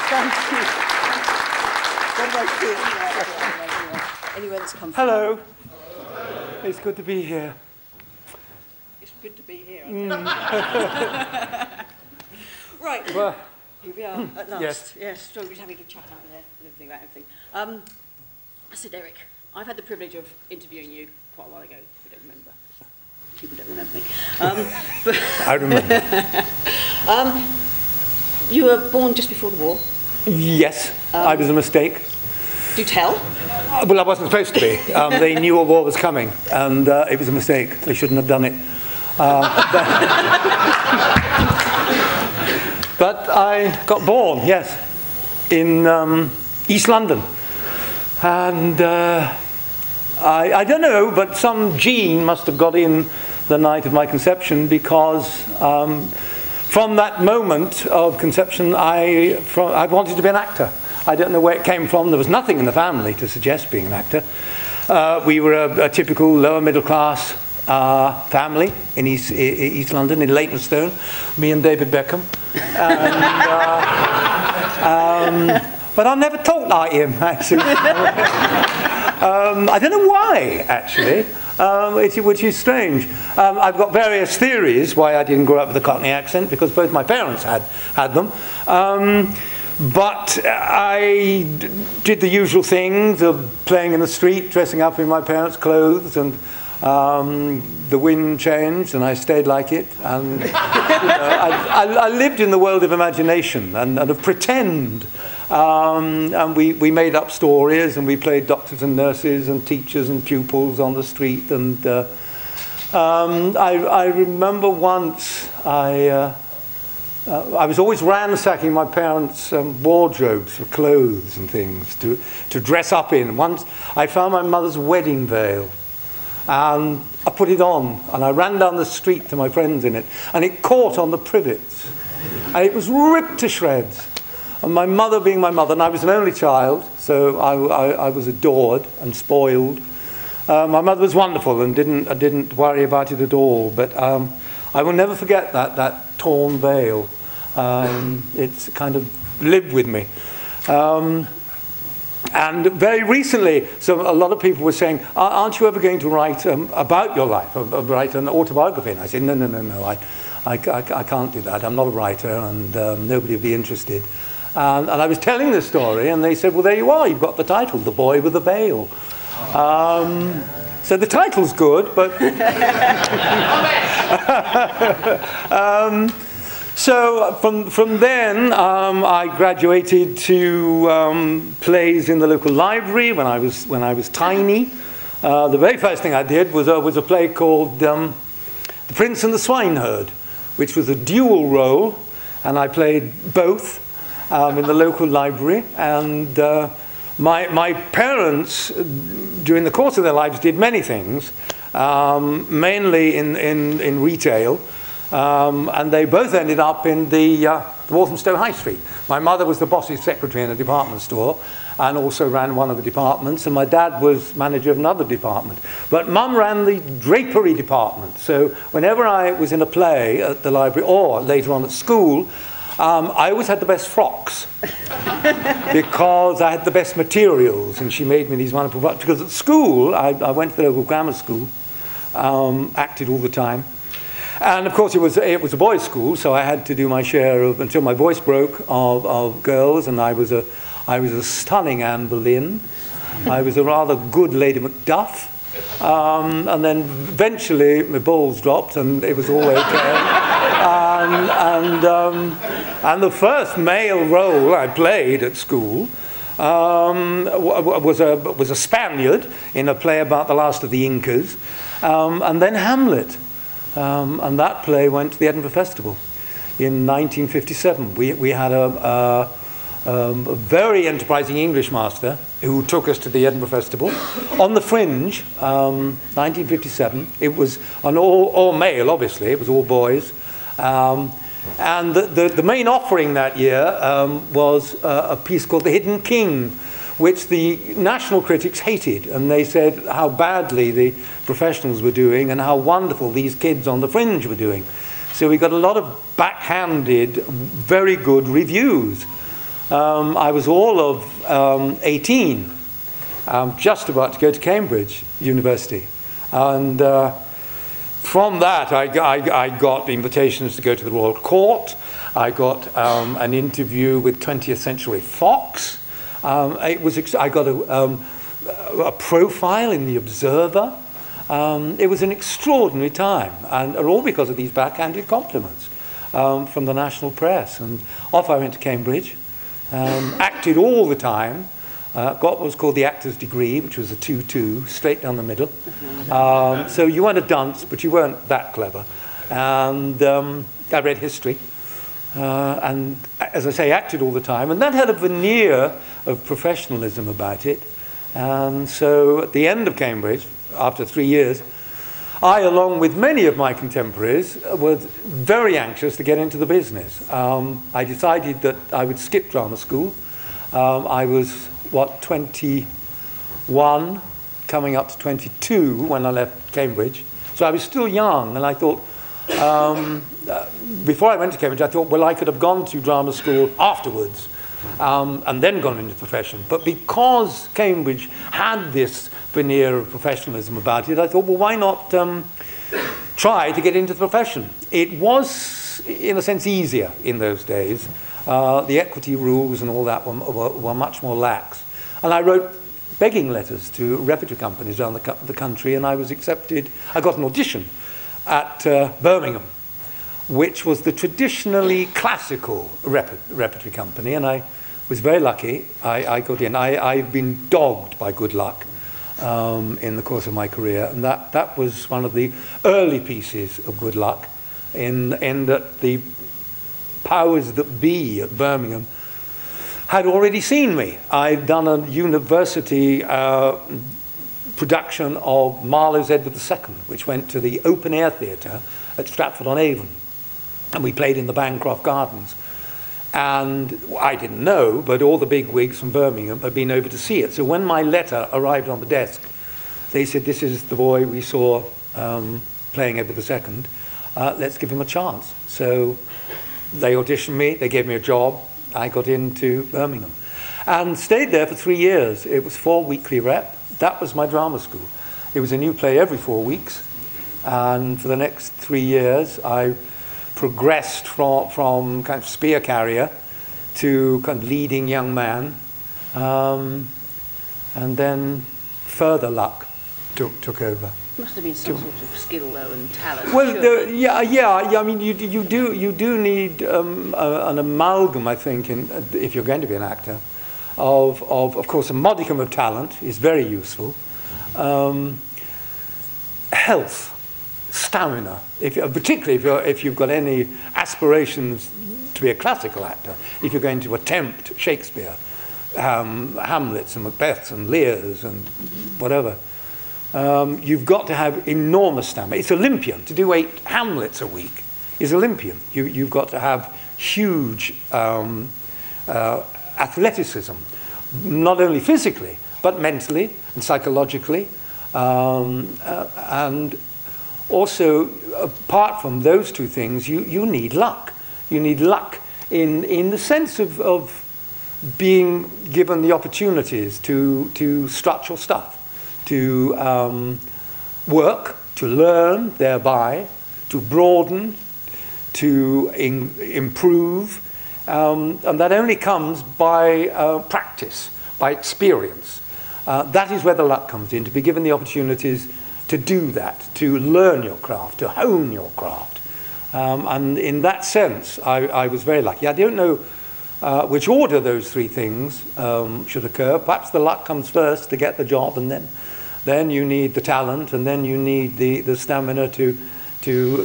Thank you. What do I feel? Anywhere that's come from. Hello. It's good to be here. It's good to be here. Right. Well, here we are at last. Yes. So we're having a chat out there and everything about everything. Sir Derek, I've had the privilege of interviewing you quite a while ago. If you don't remember. People don't remember me. I remember. You were born just before the war. Yes, I was a mistake. Do tell. Well, I wasn't supposed to be. They knew a war was coming, and it was a mistake. They shouldn't have done it. But I got born, yes, in East London. And I don't know, but some gene must have got in the night of my conception, because from that moment of conception, I wanted to be an actor. I don't know where it came from. There was nothing in the family to suggest being an actor. We were a typical lower middle class family in East London, in Leytonstone, me and David Beckham. But I never talked like him, actually. I don't know why, actually, which is strange. I've got various theories why I didn't grow up with a Cockney accent, because both my parents had them. But I did the usual things of playing in the street, dressing up in my parents' clothes, and the wind changed, and I stayed like it. And I lived in the world of imagination and of pretend. And we made up stories, and we played doctors and nurses and teachers and pupils on the street. And I remember once I was always ransacking my parents' wardrobes for clothes and things to dress up in. Once I found my mother's wedding veil, and I put it on, and I ran down the street to my friends in it, and it caught on the privets, and it was ripped to shreds. And my mother, being my mother, and I was an only child, so I was adored and spoiled. My mother was wonderful and didn't worry about it at all. But I will never forget that torn veil. It's kind of lived with me. And very recently, so a lot of people were saying, "Aren't you ever going to write about your life, write an autobiography?" And I said, "No, I can't do that. I'm not a writer, and nobody would be interested." And I was telling this story, and they said, "Well, there you are. You've got the title, The Boy with the Veil." So the title's good, but so from then I graduated to plays in the local library when I was tiny. The very first thing I did was a play called The Prince and the Swineherd, which was a dual role, and I played both. In the local library, and my parents, during the course of their lives, did many things, mainly in retail, and they both ended up in the Walthamstow High Street. My mother was the boss's secretary in a department store, and also ran one of the departments, and my dad was manager of another department. But Mum ran the drapery department, so whenever I was in a play at the library, or later on at school, I always had the best frocks because I had the best materials, and she made me these wonderful frocks. Because at school, I went to the local grammar school, acted all the time, and of course it was a boys' school, so I had to do my share of, until my voice broke, of girls, and I was a stunning Anne Boleyn. I was a rather good Lady Macduff. And then eventually my balls dropped, and it was all okay. And the first male role I played at school was a Spaniard in a play about the last of the Incas, and then Hamlet. And that play went to the Edinburgh Festival in 1957. We had a very enterprising English master who took us to the Edinburgh Festival on the Fringe, 1957. It was an all male, obviously. It was all boys. And the main offering that year was a piece called The Hidden King, which the national critics hated, and they said how badly the professionals were doing and how wonderful these kids on the Fringe were doing. So we got a lot of backhanded, very good reviews. I was all of 18, just about to go to Cambridge University. And from that, I got invitations to go to the Royal Court. I got an interview with 20th Century Fox. I got a profile in the Observer. It was an extraordinary time, and all because of these backhanded compliments from the national press. And off I went to Cambridge, acted all the time, got what was called the actor's degree, which was a 2-2, straight down the middle. So you weren't a dunce, but you weren't that clever. And I read history. And as I say, acted all the time. And that had a veneer of professionalism about it. And so at the end of Cambridge, after 3 years, I, along with many of my contemporaries, was very anxious to get into the business. I decided that I would skip drama school. I was, 21, coming up to 22 when I left Cambridge. So I was still young, and I thought, before I went to Cambridge, I thought, well, I could have gone to drama school afterwards and then gone into the profession. But because Cambridge had this veneer of professionalism about it, I thought, well, why not try to get into the profession? It was, in a sense, easier in those days. The equity rules and all that were much more lax. And I wrote begging letters to repertory companies around the country, and I was accepted. I got an audition at Birmingham, which was the traditionally classical repertory company, and I was very lucky. I got in. I've been dogged by good luck in the course of my career, and that was one of the early pieces of good luck, in that the powers that be at Birmingham had already seen me. I'd done a university production of Marlowe's Edward II, which went to the open air theatre at Stratford-on-Avon. And we played in the Bancroft Gardens. And I didn't know, but all the big wigs from Birmingham had been over to see it. So when my letter arrived on the desk, they said, this is the boy we saw playing Edward II. Let's give him a chance. So they auditioned me, they gave me a job. I got into Birmingham and stayed there for 3 years. It was 4 weekly rep. That was my drama school. It was a new play every 4 weeks. And for the next 3 years, I progressed from kind of spear carrier to kind of leading young man. And then further luck took over. Must have been some sort of skill, though, and talent. Well, I mean, you do need an amalgam, I think, if you're going to be an actor, of course, a modicum of talent is very useful. Health, stamina, particularly if you've got any aspirations to be a classical actor, if you're going to attempt Shakespeare, Hamlets and Macbeths and Lears and whatever. You've got to have enormous stamina. It's Olympian. To do 8 Hamlets a week is Olympian. You've got to have huge athleticism, not only physically, but mentally and psychologically. And also, apart from those two things, you need luck. You need luck in the sense of being given the opportunities to strut your stuff, to work, to learn thereby, to broaden, to improve. And that only comes by practice, by experience. That is where the luck comes in, to be given the opportunities to do that, to learn your craft, to hone your craft. And in that sense, I was very lucky. I don't know which order those 3 things should occur. Perhaps the luck comes first to get the job, and then you need the talent, and then you need the stamina to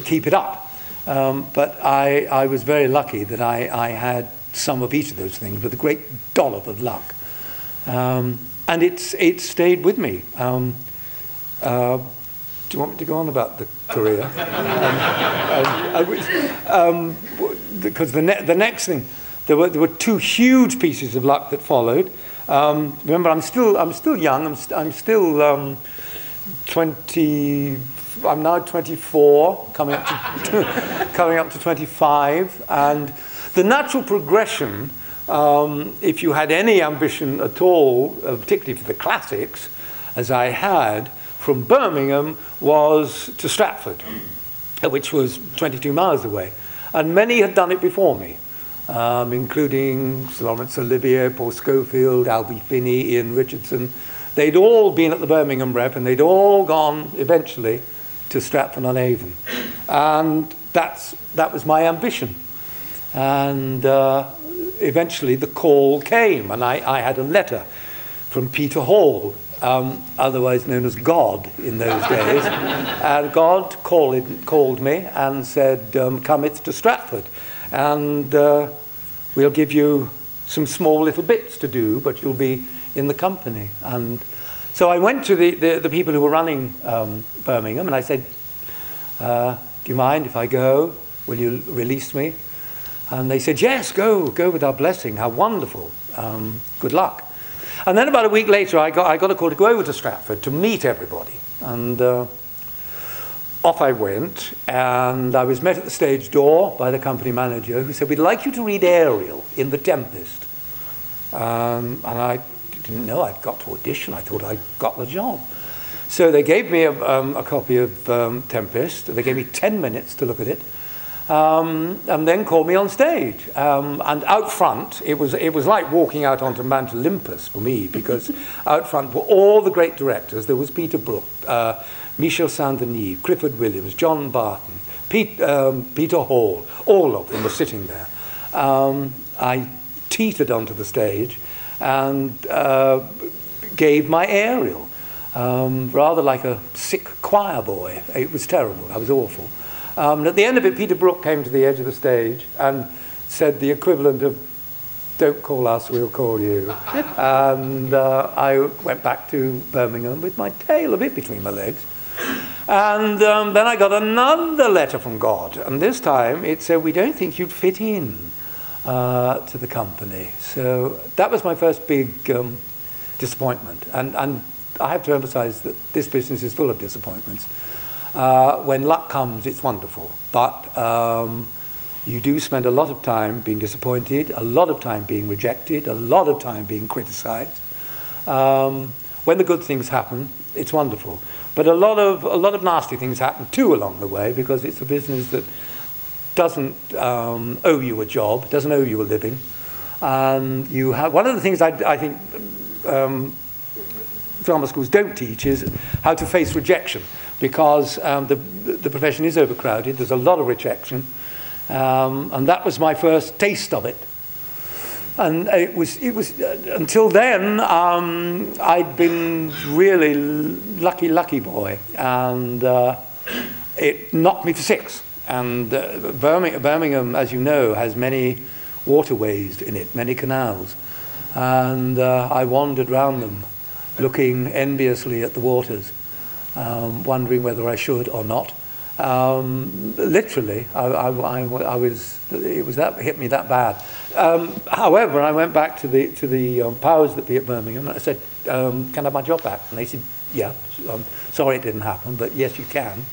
keep it up. But I was very lucky that I had some of each of those things, with a great dollop of luck. And it stayed with me. Do you want me to go on about the career? Because the next thing, there were 2 huge pieces of luck that followed. Remember, I'm still young. I'm still 20. I'm now 24, coming up to 25, and the natural progression if you had any ambition at all, particularly for the classics, as I had, from Birmingham was to Stratford, which was 22 miles away. And many had done it before me, including Sir Lawrence Olivier, Paul Schofield, Albie Finney, Ian Richardson. They'd all been at the Birmingham Rep, and they'd all gone eventually to Stratford-on-Avon. And that was my ambition. And eventually the call came, and I had a letter from Peter Hall, otherwise known as God in those days. And God called me and said, come to Stratford, and we'll give you some small little bits to do, but you'll be in the company. And so I went to the people who were running Birmingham, and I said, do you mind if I go? Will you release me? And they said, yes, go with our blessing. How wonderful. Good luck. And then about a week later, I got a call to go over to Stratford to meet everybody. And off I went, and I was met at the stage door by the company manager, who said, we'd like you to read Ariel in The Tempest. And I didn't know I'd got to audition. I thought I'd got the job. So they gave me a copy of Tempest. They gave me 10 minutes to look at it. And then called me on stage. And out front, it was like walking out onto Mount Olympus for me, because out front were all the great directors. There was Peter Brook, Michel Saint-Denis, Clifford Williams, John Barton, Peter Hall. All of them were sitting there. I teetered onto the stage and gave my Ariel, rather like a sick choir boy. It was terrible. I was awful. At the end of it, Peter Brook came to the edge of the stage and said the equivalent of, don't call us, we'll call you. And I went back to Birmingham with my tail a bit between my legs. And then I got another letter from God. And this time it said, we don't think you'd fit in to the company. So that was my first big disappointment. And I have to emphasize that this business is full of disappointments. When luck comes, it's wonderful, but you do spend a lot of time being disappointed, a lot of time being rejected, a lot of time being criticized. When the good things happen, it's wonderful, but a lot of nasty things happen too along the way, because it's a business that doesn't owe you a job, doesn't owe you a living, and you have one of the things I think drama schools don't teach is how to face rejection. Because the profession is overcrowded, there's a lot of rejection, and that was my first taste of it. And it was until then I'd been really lucky boy, and it knocked me for 6. And Birmingham, as you know, has many waterways in it, many canals, and I wandered round them, looking enviously at the waters. Wondering whether I should or not. Literally, it hit me that bad. However, I went back to the powers that be at Birmingham, and I said, "Can I have my job back?" And they said, "Yeah. Sorry it didn't happen, but yes, you can."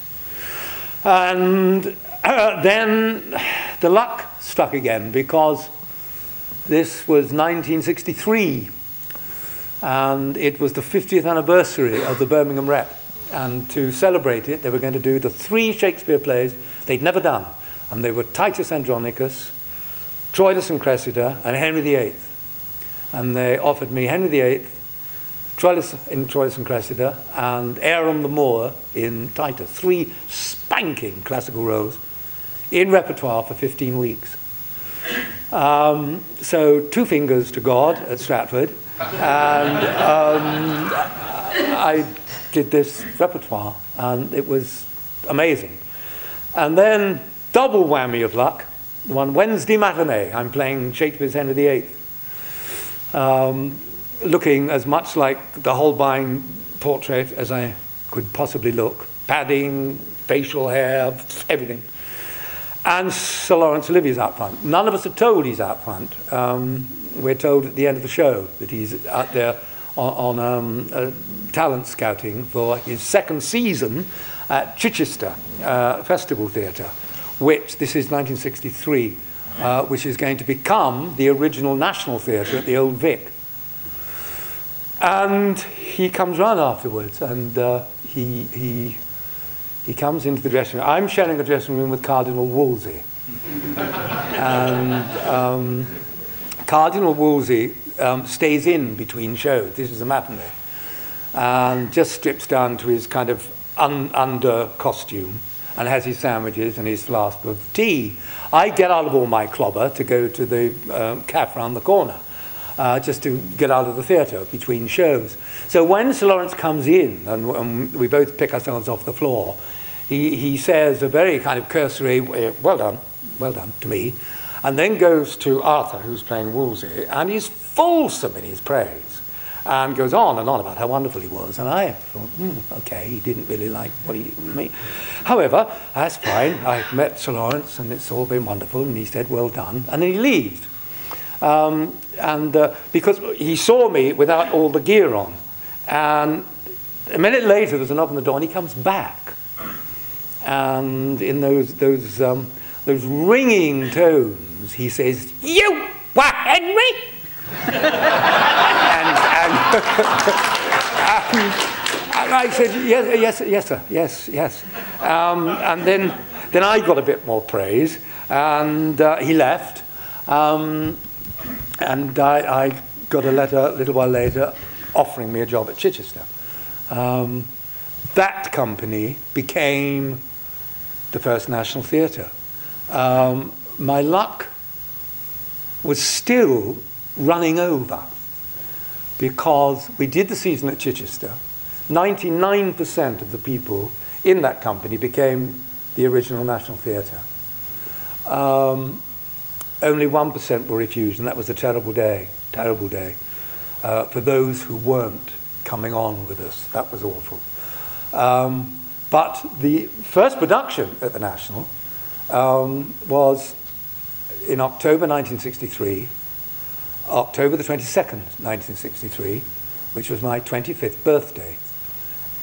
And then the luck struck again, because this was 1963, and it was the 50th anniversary of the Birmingham Rep. And to celebrate it, they were going to do the 3 Shakespeare plays they'd never done. And they were Titus Andronicus, Troilus and Cressida, and Henry VIII. And they offered me Henry VIII, Troilus and Cressida, and Aaron the Moor in Titus. 3 spanking classical roles in repertoire for 15 weeks. So 2 fingers to God at Stratford. And I did this repertoire, and it was amazing. And then, double whammy of luck, one Wednesday matinee, I'm playing Shakespeare's Henry VIII, looking as much like the Holbein portrait as I could possibly look, padding, facial hair, everything. And Sir Lawrence Olivier's out front. None of us are told he's out front. We're told at the end of the show that he's out there on talent scouting for his 2nd season at Chichester Festival Theatre, which, this is 1963, which is going to become the original National Theatre at the Old Vic. And he comes round afterwards, and he comes into the dressing room. I'm sharing a dressing room with Cardinal Wolsey. And Cardinal Wolsey stays in between shows. This is a matinee. And just strips down to his kind of under costume and has his sandwiches and his flask of tea. I get out of all my clobber to go to the cafe round the corner, just to get out of the theatre between shows. So when Sir Lawrence comes in and we both pick ourselves off the floor, he says a very kind of cursory, well done to me, and then goes to Arthur, who's playing Wolsey, and he's fulsome in his praise, and goes on and on about how wonderful he was. And I thought, okay, he didn't really like what he me. However, that's fine. I've met Sir Lawrence, and it's all been wonderful, and he said, well done, and then he leaves. Because he saw me without all the gear on, and a minute later there's a knock on the door, and he comes back, and in those ringing tones, he says, "You were Henry?" and I said, yes, sir, yes. And then I got a bit more praise, and he left, and I got a letter a little while later offering me a job at Chichester. That company became the first National Theatre. My luck was still running over, because we did the season at Chichester. 99% of the people in that company became the original National Theatre. Only 1% were refused, and that was a terrible day for those who weren't coming on with us. That was awful. But the first production at the National was in October 1963, October the 22nd, 1963, which was my 25th birthday.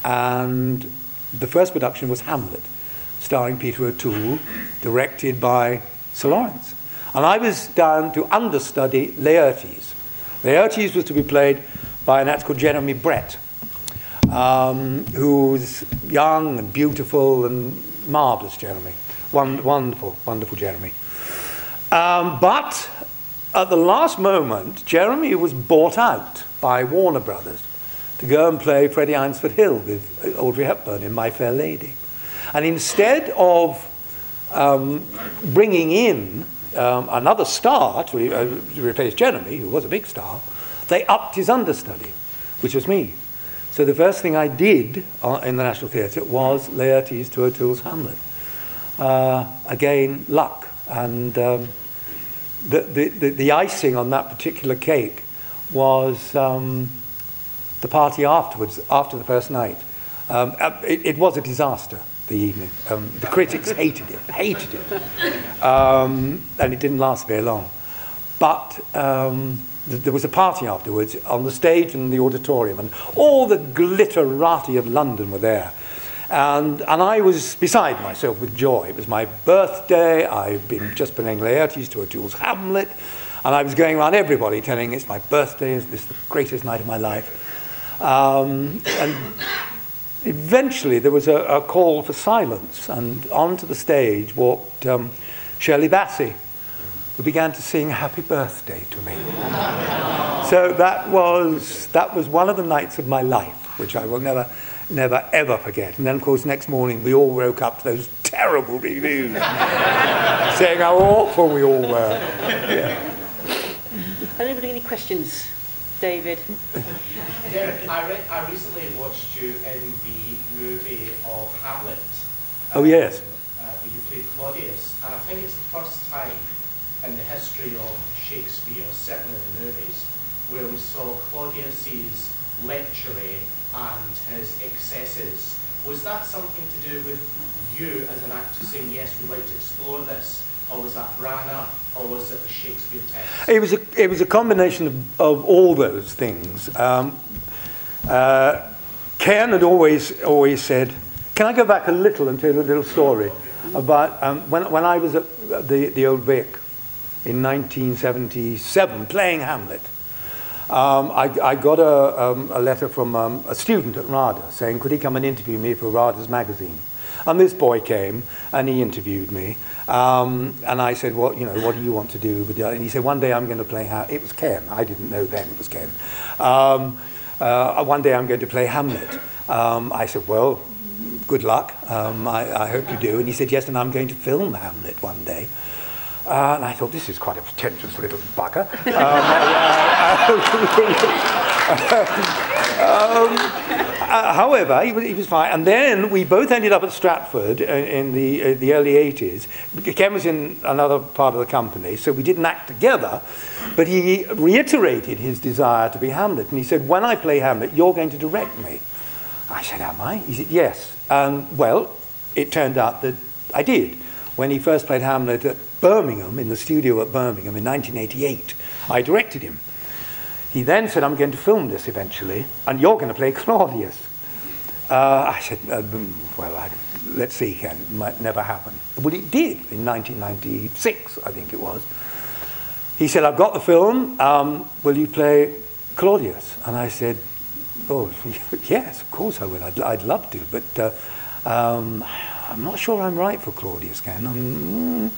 And the first production was Hamlet, starring Peter O'Toole, directed by Sir Lawrence. And I was down to understudy Laertes. Laertes was to be played by an actor called Jeremy Brett, who's young and beautiful and marvellous Jeremy. Wonderful, wonderful Jeremy. But at the last moment, Jeremy was bought out by Warner Brothers to go and play Freddie Eynsford Hill with Audrey Hepburn in My Fair Lady. And instead of bringing in another star to replace Jeremy, who was a big star, they upped his understudy, which was me. So the first thing I did in the National Theatre was Laertes to O'Toole's Hamlet. Again, luck. And the icing on that particular cake was the party afterwards, after the first night. It was a disaster, the evening. The critics hated it. And it didn't last very long. But there was a party afterwards on the stage and the auditorium, and all the glitterati of London were there. And I was beside myself with joy. It was my birthday. I've just been playing Laertes to O'Toole's Hamlet, and I was going around everybody telling it's my birthday, this is the greatest night of my life. And eventually there was a call for silence, and onto the stage walked Shirley Bassey, who began to sing Happy Birthday to me. So that was one of the nights of my life, which I will never ever forget. And then, of course, next morning we all woke up to those terrible reviews saying how awful we all were. Yeah. Anybody any questions? David? Yeah, I recently watched you in the movie of Hamlet. Oh, yes. Where you played Claudius, and I think it's the first time in the history of Shakespeare, certainly in the movies, where we saw Claudius's lechery and his excesses. Was that something to do with you as an actor saying, yes, we'd like to explore this? Or was that Branagh, or was it the Shakespeare text? It was a combination of all those things. Ken had always said, can I go back a little and tell you a little story about when I was at the Old Vic, in 1977 playing Hamlet. I got a letter from a student at RADA saying, could he come and interview me for RADA's magazine? And this boy came and he interviewed me. And I said, well, you know, what do you want to do with the... And he said, one day I'm going to play... It was Ken. I didn't know then it was Ken. One day I'm going to play Hamlet. I said, well, good luck. I hope you do. And he said, yes, and I'm going to film Hamlet one day. And I thought, this is quite a pretentious little bugger. However, he was fine. And then we both ended up at Stratford in the early 80s. Ken was in another part of the company, so we didn't act together. But he reiterated his desire to be Hamlet. And he said, when I play Hamlet, you're going to direct me. I said, am I? He said, yes. And, well, it turned out that I did. When he first played Hamlet at Birmingham, in the studio at Birmingham in 1988, I directed him. He then said, I'm going to film this eventually, and you're going to play Claudius. I said, well, let's see, Ken, it might never happen. Well, it did in 1996, I think it was. He said, I've got the film, will you play Claudius? And I said, oh, yes, of course I will. I'd love to, but I'm not sure I'm right for Claudius, Ken.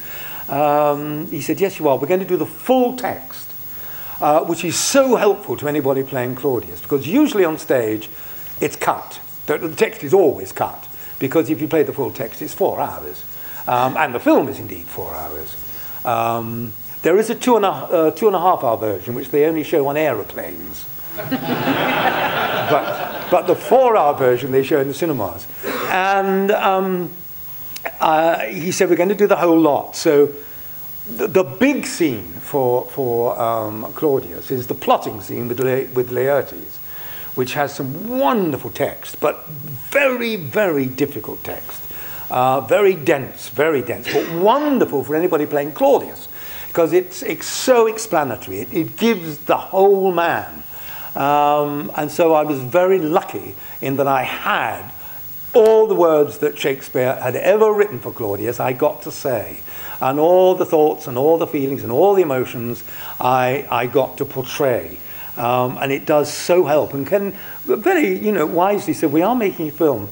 He said, yes, you are. We're going to do the full text, which is so helpful to anybody playing Claudius, because usually on stage, it's cut. The text is always cut, because if you play the full text, it's 4 hours. And the film is indeed 4 hours. There is a 2.5-hour version, which they only show on aeroplanes. but the 4-hour version they show in the cinemas. And he said, we're going to do the whole lot. So the big scene for Claudius is the plotting scene with Laertes, which has some wonderful text, but very, very difficult text. Very dense, but wonderful for anybody playing Claudius, because it's so explanatory. It gives the whole man. And so I was very lucky in that I had all the words that Shakespeare had ever written for Claudius, I got to say. And all the thoughts and all the feelings and all the emotions I got to portray. And it does so help. And Ken very, wisely said, we are making a film.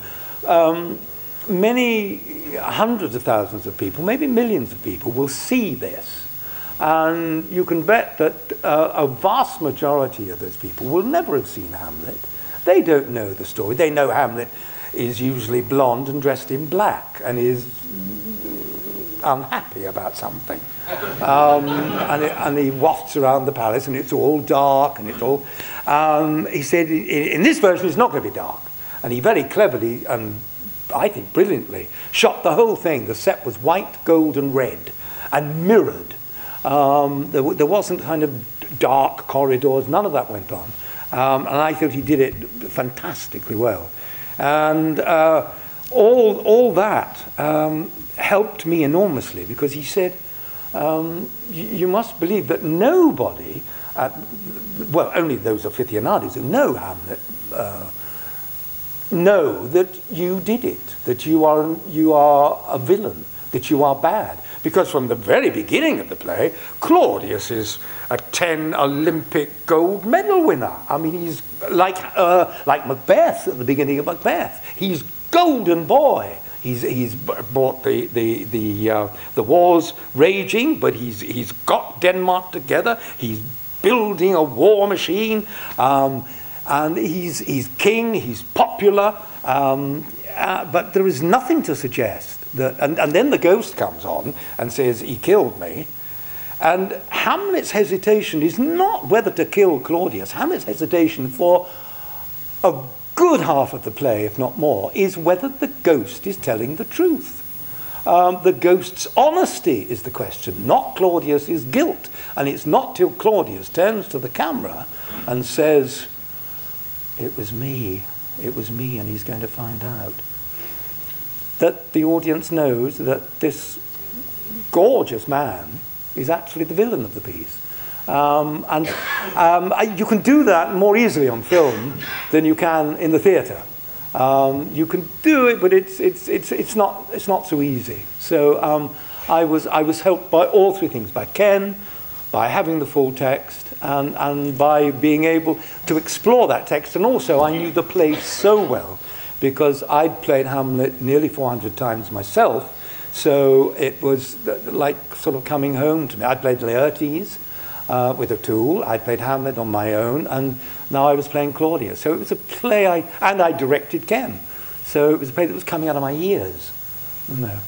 Many hundreds of thousands of people, maybe millions of people, will see this. And you can bet that a vast majority of those people will never have seen Hamlet. They don't know the story. They know Hamlet is usually blonde and dressed in black and is unhappy about something. And he wafts around the palace and it's all dark and it's all... he said, in this version it's not going to be dark. And he very cleverly and I think brilliantly shot the whole thing. The set was white, gold and red and mirrored. There wasn't kind of dark corridors, none of that went on. And I thought he did it fantastically well. And all that helped me enormously, because he said, you must believe that nobody, well, only those aficionados who know Hamlet, know that you did it, that you are a villain, that you are bad. Because from the very beginning of the play, Claudius is a 10 Olympic gold medal winner. I mean, he's like Macbeth at the beginning of Macbeth. He's golden boy. He's brought the wars raging, but he's got Denmark together. He's building a war machine, and he's king. He's popular, but there is nothing to suggest that. And then the ghost comes on and says he killed me. And Hamlet's hesitation is not whether to kill Claudius. Hamlet's hesitation for a good half of the play, if not more, is whether the ghost is telling the truth. The ghost's honesty is the question, not Claudius's guilt. And it's not till Claudius turns to the camera and says, it was me, and he's going to find out, that the audience knows that this gorgeous man is actually the villain of the piece. You can do that more easily on film than you can in the theatre. You can do it, but it's not so easy. So I was helped by all three things, by Ken, by having the full text, and by being able to explore that text. And also, I knew the play so well, because I'd played Hamlet nearly 400 times myself, so it was like sort of coming home to me. I'd played Laertes with O'Toole, I'd played Hamlet on my own, and now I was playing Claudia. So it was a play, and I directed Ken. So it was a play that was coming out of my ears. You know.